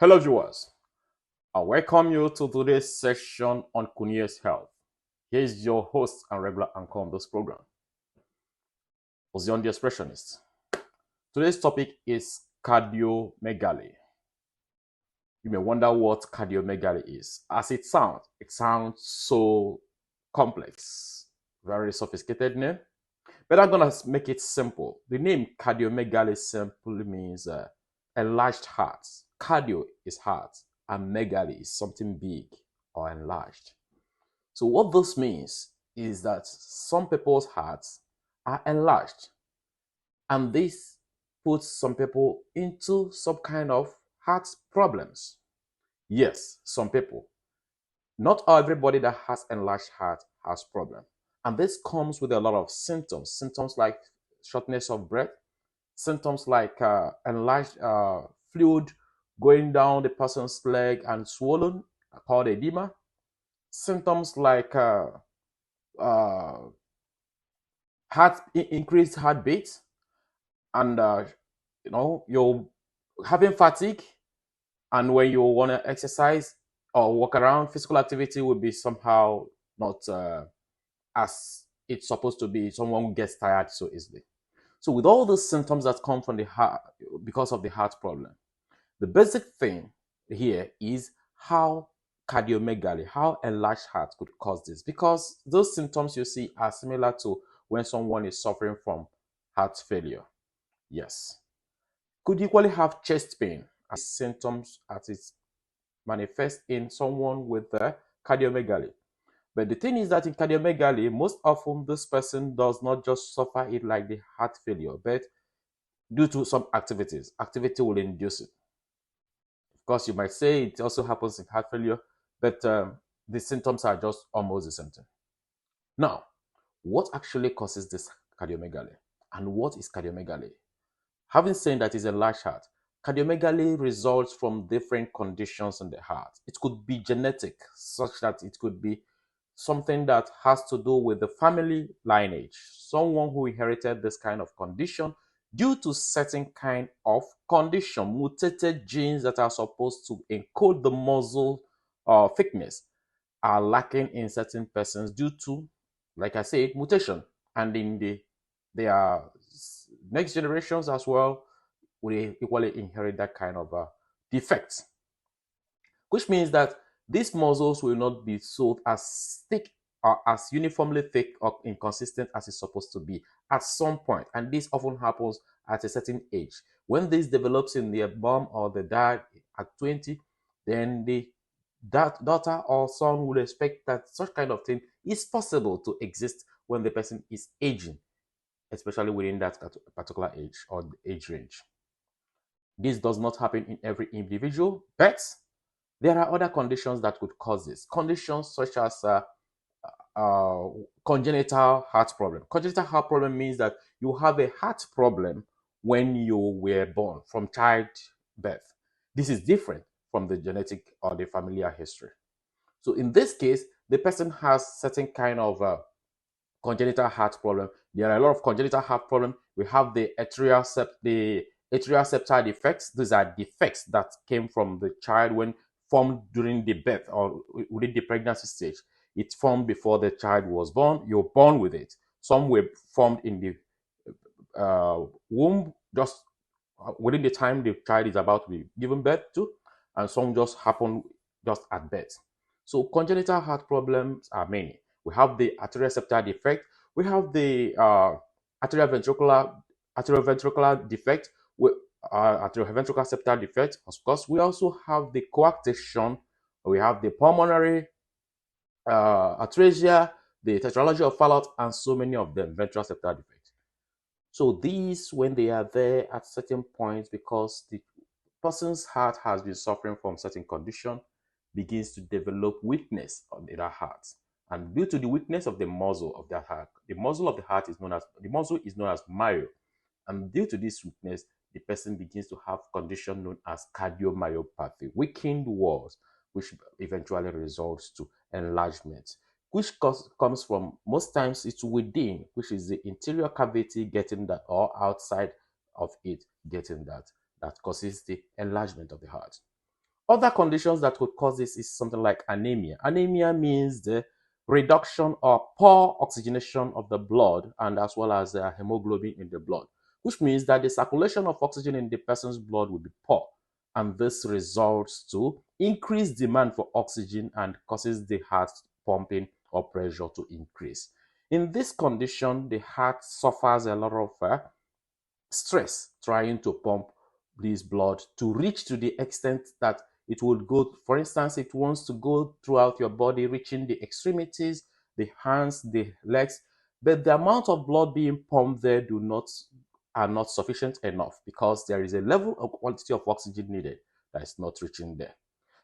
Hello, viewers. I welcome you to today's session on Cardiomegaly Health. Here is your host and regular anchor on this program, Ozion the Expressionist. Today's topic is cardiomegaly. You may wonder what cardiomegaly is. As it sounds so complex, very sophisticated name. But I'm gonna make it simple. The name cardiomegaly simply means enlarged heart. Cardio is heart, and megaly is something big or enlarged. So what this means is that some people's hearts are enlarged, and this puts some people into some kind of heart problems. Yes, some people. Not everybody that has enlarged heart has problem. And this comes with a lot of symptoms like shortness of breath, symptoms like enlarged fluid going down the person's leg and swollen, called edema, symptoms like uh, increased heartbeat, and you're having fatigue, and when you want to exercise or walk around, physical activity will be somehow not as it's supposed to be. Someone gets tired so easily. So with all the symptoms that come from the heart because of the heart problem, the basic thing here is how cardiomegaly, how enlarged heart could cause this, because those symptoms you see are similar to when someone is suffering from heart failure. Yes. Could equally have chest pain as symptoms as it manifests in someone with cardiomegaly. But the thing is that in cardiomegaly, most often this person does not just suffer it like the heart failure, but due to some activities. Activity will induce it. Of course, you might say it also happens in heart failure, but the symptoms are just almost the same thing. Now, what actually causes this cardiomegaly? And what is cardiomegaly? Having said that it's a large heart, cardiomegaly results from different conditions in the heart. It could be genetic, such that it could be something that has to do with the family lineage, someone who inherited this kind of condition due to certain kind of condition, mutated genes that are supposed to encode the muscle thickness are lacking in certain persons due to, like I said, mutation. And in their next generations as well will equally inherit that kind of defect, which means that these muscles will not be so as thick or as uniformly thick or inconsistent as it's supposed to be at some point. And this often happens at a certain age. When this develops in the mom or the dad at 20, then that daughter or son would expect that such kind of thing is possible to exist when the person is aging, especially within that particular age or age range. This does not happen in every individual, but there are other conditions that could cause this. Conditions such as uh, congenital heart problem. Congenital heart problem means that you have a heart problem when you were born from childbirth. This is different from the genetic or the familial history. So in this case, the person has certain kind of congenital heart problem. There are a lot of congenital heart problem. We have the atrial septal defects. These are defects that came from the child when formed during the birth or within the pregnancy stage. It formed before the child was born. You're born with it. Some were formed in the womb just within the time the child is about to be given birth to, and some just happen just at birth. So congenital heart problems are many. We have the atrial septal defect. We have the atrioventricular defect. Atrioventricular septal defect. Of course, we also have the coarctation. We have the pulmonary atresia, the tetralogy of Fallot, and so many of them, ventral septal defect. So these, when they are there at certain points, because the person's heart has been suffering from certain condition, begins to develop weakness on their heart. And due to the weakness of the muscle of the heart, the muscle of the heart is known as myo. And due to this weakness, the person begins to have condition known as cardiomyopathy, weakened walls, which eventually results to enlargement, which comes from, most times it's within, which is the interior cavity getting that, or outside of it getting that causes the enlargement of the heart. Other conditions that could cause this is something like anemia. Anemia means the reduction or poor oxygenation of the blood and as well as hemoglobin in the blood, which means that the circulation of oxygen in the person's blood will be poor. And this results to increased demand for oxygen and causes the heart pumping or pressure to increase. In this condition, the heart suffers a lot of stress trying to pump this blood to reach to the extent that it would go. For instance, it wants to go throughout your body, reaching the extremities, the hands, the legs, but the amount of blood being pumped there are not sufficient enough because there is a level of quantity of oxygen needed that is not reaching there.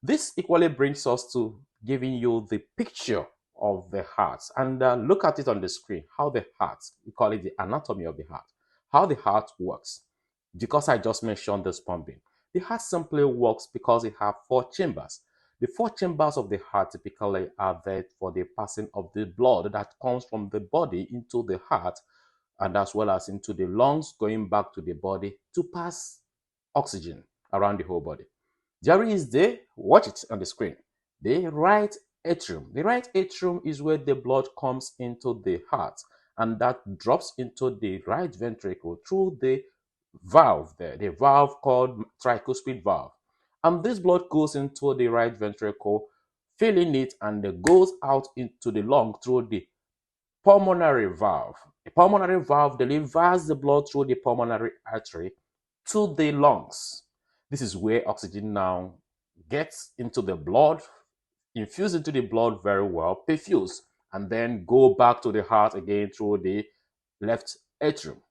This equally brings us to giving you the picture of the heart. And look at it on the screen, how the heart, we call it the anatomy of the heart, how the heart works. Because I just mentioned this pumping, the heart simply works because it has four chambers. The four chambers of the heart typically are there for the passing of the blood that comes from the body into the heart and as well as into the lungs, going back to the body to pass oxygen around the whole body. There is watch it on the screen, the right atrium. The right atrium is where the blood comes into the heart and that drops into the right ventricle through the valve there, the valve called tricuspid valve. And this blood goes into the right ventricle, filling it, and it goes out into the lung through the pulmonary valve. The pulmonary valve delivers the blood through the pulmonary artery to the lungs. This is where oxygen now gets into the blood, infused into the blood very well, perfused, and then go back to the heart again through the left atrium.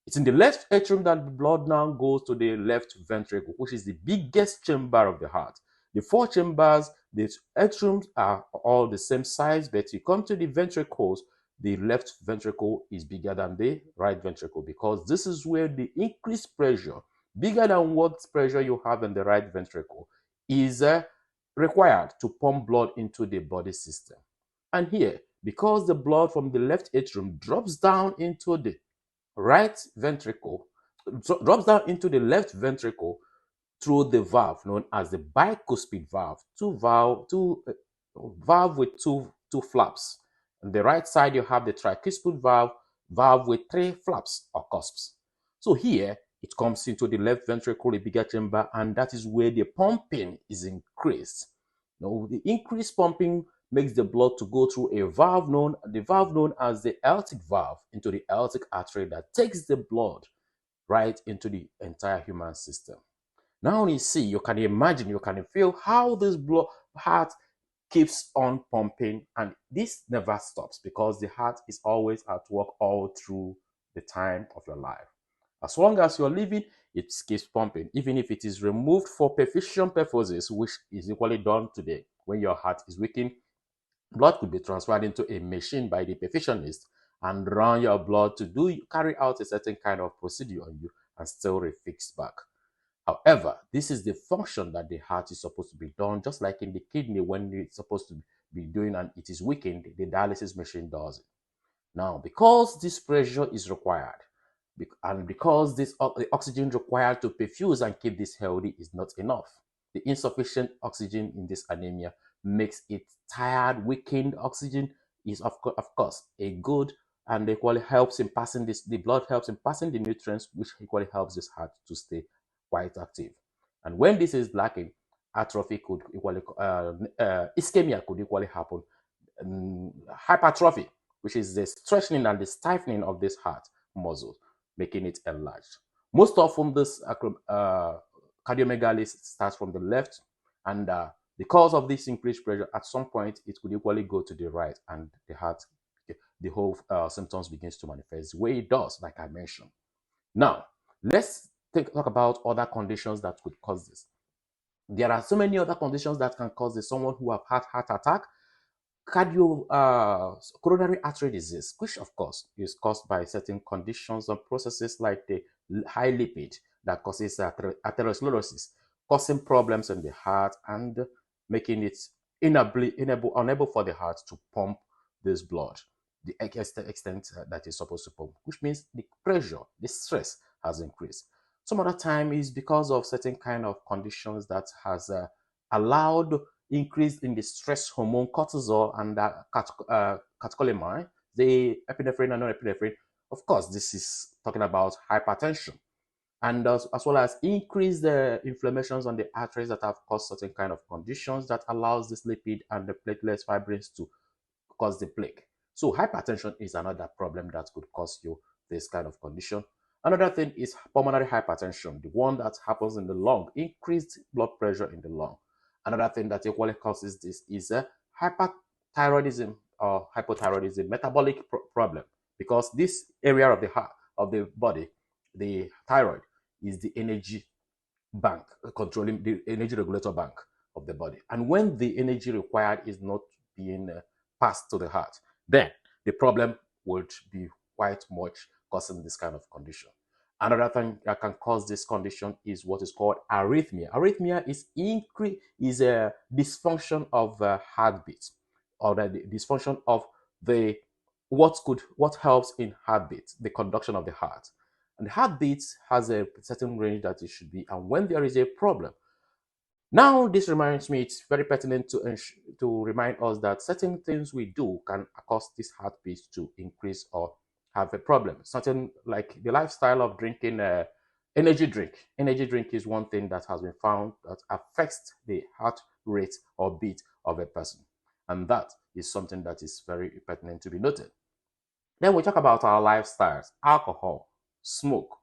It's in the left atrium that the blood now goes to the left ventricle, which is the biggest chamber of the heart. The four chambers, the atriums are all the same size, but you come to the ventricles, the left ventricle is bigger than the right ventricle because this is where the increased pressure, bigger than what pressure you have in the right ventricle, is required to pump blood into the body system. And here, because the blood from the left atrium drops down into the right ventricle, drops down into the left ventricle through the valve known as the bicuspid valve, valve with two flaps. On the right side, you have the tricuspid valve with three flaps or cusps. So here, it comes into the left ventricle, a bigger chamber, and that is where the pumping is increased. Now, the increased pumping makes the blood to go through a valve known as the aortic valve into the aortic artery that takes the blood right into the entire human system. Now you see, you can imagine, you can feel how this heart keeps on pumping, and this never stops because the heart is always at work all through the time of your life. As long as you're living, it keeps pumping, even if it is removed for perfusion purposes, which is equally done today. When your heart is weakened, blood could be transferred into a machine by the perfusionist and run your blood to carry out a certain kind of procedure on you and still refix back. However, this is the function that the heart is supposed to be done, just like in the kidney when it's supposed to be doing and it is weakened, the dialysis machine does it. Now, because this pressure is required, and because the oxygen required to perfuse and keep this healthy is not enough, the insufficient oxygen in this anemia makes it tired, weakened. Oxygen is of course a good and equally helps in passing this. The blood helps in passing the nutrients, which equally helps this heart to stay quite active. And when this is lacking, atrophy could equally, ischemia could equally happen. Hypertrophy, which is the stretching and the stifling of this heart muscle, making it enlarged. Most often, this cardiomegaly starts from the left, and because of this increased pressure, at some point it could equally go to the right, and the whole symptoms begins to manifest the way it does, like I mentioned. Now, let's talk about other conditions that could cause this. There are so many other conditions that can cause this. Someone who have had heart attack, coronary artery disease, which of course is caused by certain conditions and processes like the high lipid that causes atherosclerosis, causing problems in the heart and making it unable for the heart to pump this blood the extent that it's supposed to pump, which means the pressure, the stress has increased. Some other time is because of certain kind of conditions that has allowed increase in the stress hormone cortisol and catecholamine, the epinephrine and non-epinephrine. Of course, this is talking about hypertension, and as well as increase the inflammations on the arteries that have caused certain kind of conditions that allows this lipid and the platelets fibrils to cause the plague. So hypertension is another problem that could cause you this kind of condition. Another thing is pulmonary hypertension, the one that happens in the lung, increased blood pressure in the lung. Another thing that equally causes this is a hyperthyroidism or hypothyroidism, metabolic problem, because this area of the heart of the body, the thyroid, is the energy bank, controlling the energy regulator bank of the body. And when the energy required is not being passed to the heart, then the problem would be quite much, causing this kind of condition. Another thing that can cause this condition is what is called arrhythmia. Arrhythmia is a dysfunction of heartbeat, or the dysfunction of the what helps in heartbeat, the conduction of the heart. And the heartbeat has a certain range that it should be. And when there is a problem, now this reminds me, it's very pertinent to remind us that certain things we do can cause this heartbeat to increase or have a problem. Certain, like the lifestyle of drinking energy drink. Energy drink is one thing that has been found that affects the heart rate or beat of a person. And that is something that is very pertinent to be noted. Then we talk about our lifestyles, alcohol, smoke,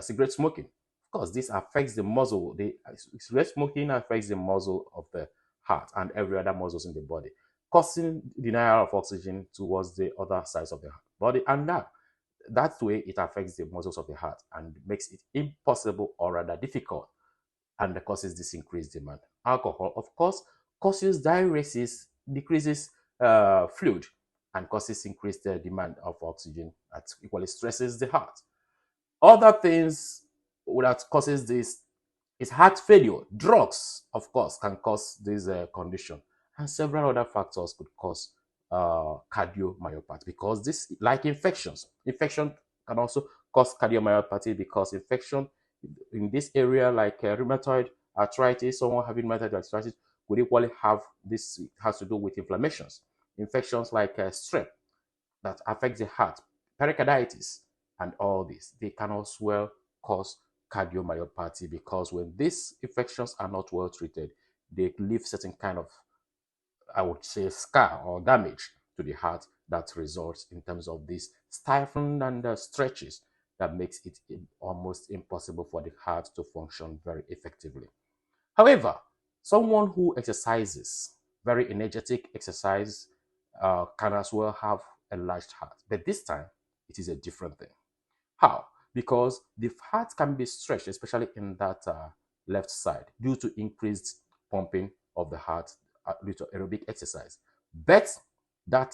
cigarette smoking. Of course, this affects the muscle. The cigarette smoking affects the muscle of the heart and every other muscles in the body, causing denial of oxygen towards the other sides of the body, and that way it affects the muscles of the heart and makes it impossible or rather difficult, and causes this increased demand. Alcohol, of course, causes diuresis, decreases fluid, and causes increased demand of oxygen that equally stresses the heart. Other things that causes this is heart failure. Drugs, of course, can cause this condition, and several other factors could cause cardiomyopathy, because this, like infection can also cause cardiomyopathy, because infection in this area, like rheumatoid arthritis, someone having rheumatoid arthritis could equally have this. It has to do with inflammations, infections like strep that affect the heart, pericarditis, and all this. They can as well cause cardiomyopathy, because when these infections are not well treated, they leave certain kind of, I would say, scar or damage to the heart that results in terms of this stifling and stretches that makes it almost impossible for the heart to function very effectively. However, someone who exercises, very energetic exercise, can as well have a large heart. But this time, it is a different thing. How? Because the heart can be stretched, especially in that left side, due to increased pumping of the heart due to aerobic exercise. But that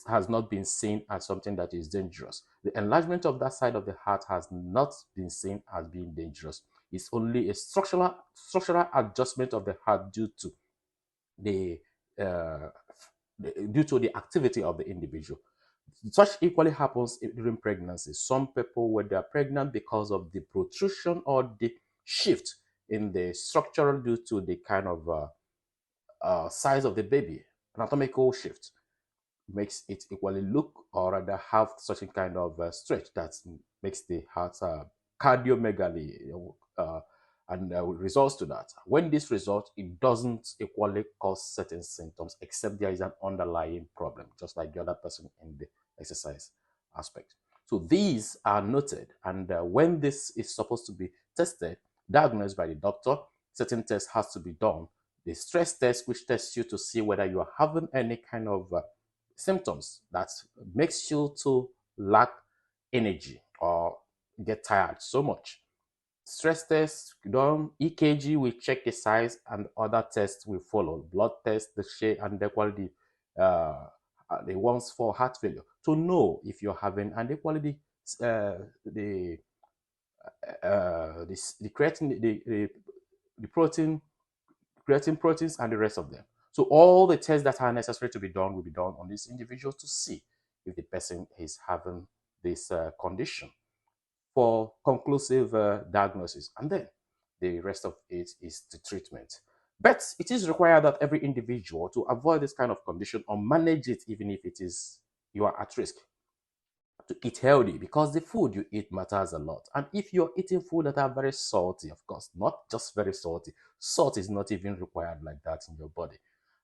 has not been seen as something that is dangerous. The enlargement of that side of the heart has not been seen as being dangerous. It's only a structural adjustment of the heart the uh, due to the activity of the individual. Such equally happens during pregnancy. Some people, when they are pregnant, because of the protrusion or the shift in the structure due to the kind of size of the baby, anatomical shift, makes it equally look or rather have such a kind of stretch that makes the heart cardiomegaly, and results to that. When this results, it doesn't equally cause certain symptoms, except there is an underlying problem, just like the other person in the exercise aspect. So these are noted, and when this is supposed to be tested, diagnosed by the doctor, certain tests has to be done. The stress test, which tests you to see whether you are having any kind of symptoms that makes you to lack energy or get tired so much. Stress tests done, EKG will check the size, and other tests will follow. Blood tests, the shape, and the quality, the ones for heart failure, to know if you're having, and the quality, the the creatine, the protein, creatine proteins, and the rest of them. So all the tests that are necessary to be done will be done on this individual to see if the person is having this condition for conclusive diagnosis. And then The rest of it is the treatment. But it is required that every individual to avoid this kind of condition or manage it, even if it is you are at risk, to eat healthy, because the food you eat matters a lot. And if you're eating food that are very salty, of course, not just very salty, salt is not even required like that in your body.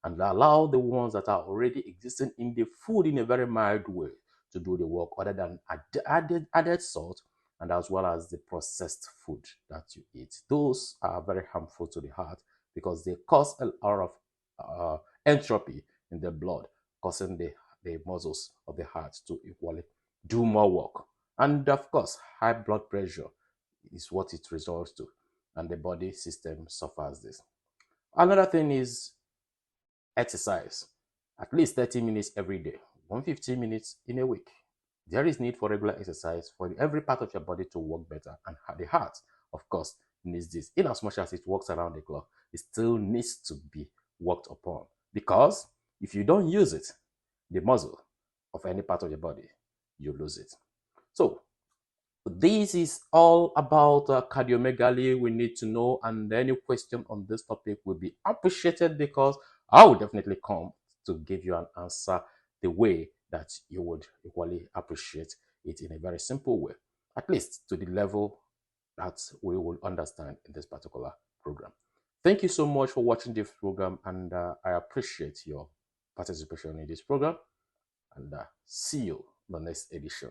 And allow the ones that are already existing in the food in a very mild way to do the work, other than added salt, and as well as the processed food that you eat. Those are very harmful to the heart because they cause a lot of entropy in the blood, causing the muscles of the heart to equally do more work. And of course, high blood pressure is what it results to, and the body system suffers this. Another thing is exercise, at least 30 minutes every day, 150 minutes in a week. There is need for regular exercise for every part of your body to work better, and the heart, of course, needs this. In as much as it works around the clock, it still needs to be worked upon, because if you don't use it, the muscle of any part of your body, you lose it. So this is all about cardiomegaly we need to know, and any question on this topic will be appreciated, because I will definitely come to give you an answer the way that you would equally appreciate it, in a very simple way, at least to the level that we will understand in this particular program. Thank you so much for watching this program, and I appreciate your participation in this program, and see you in the next edition.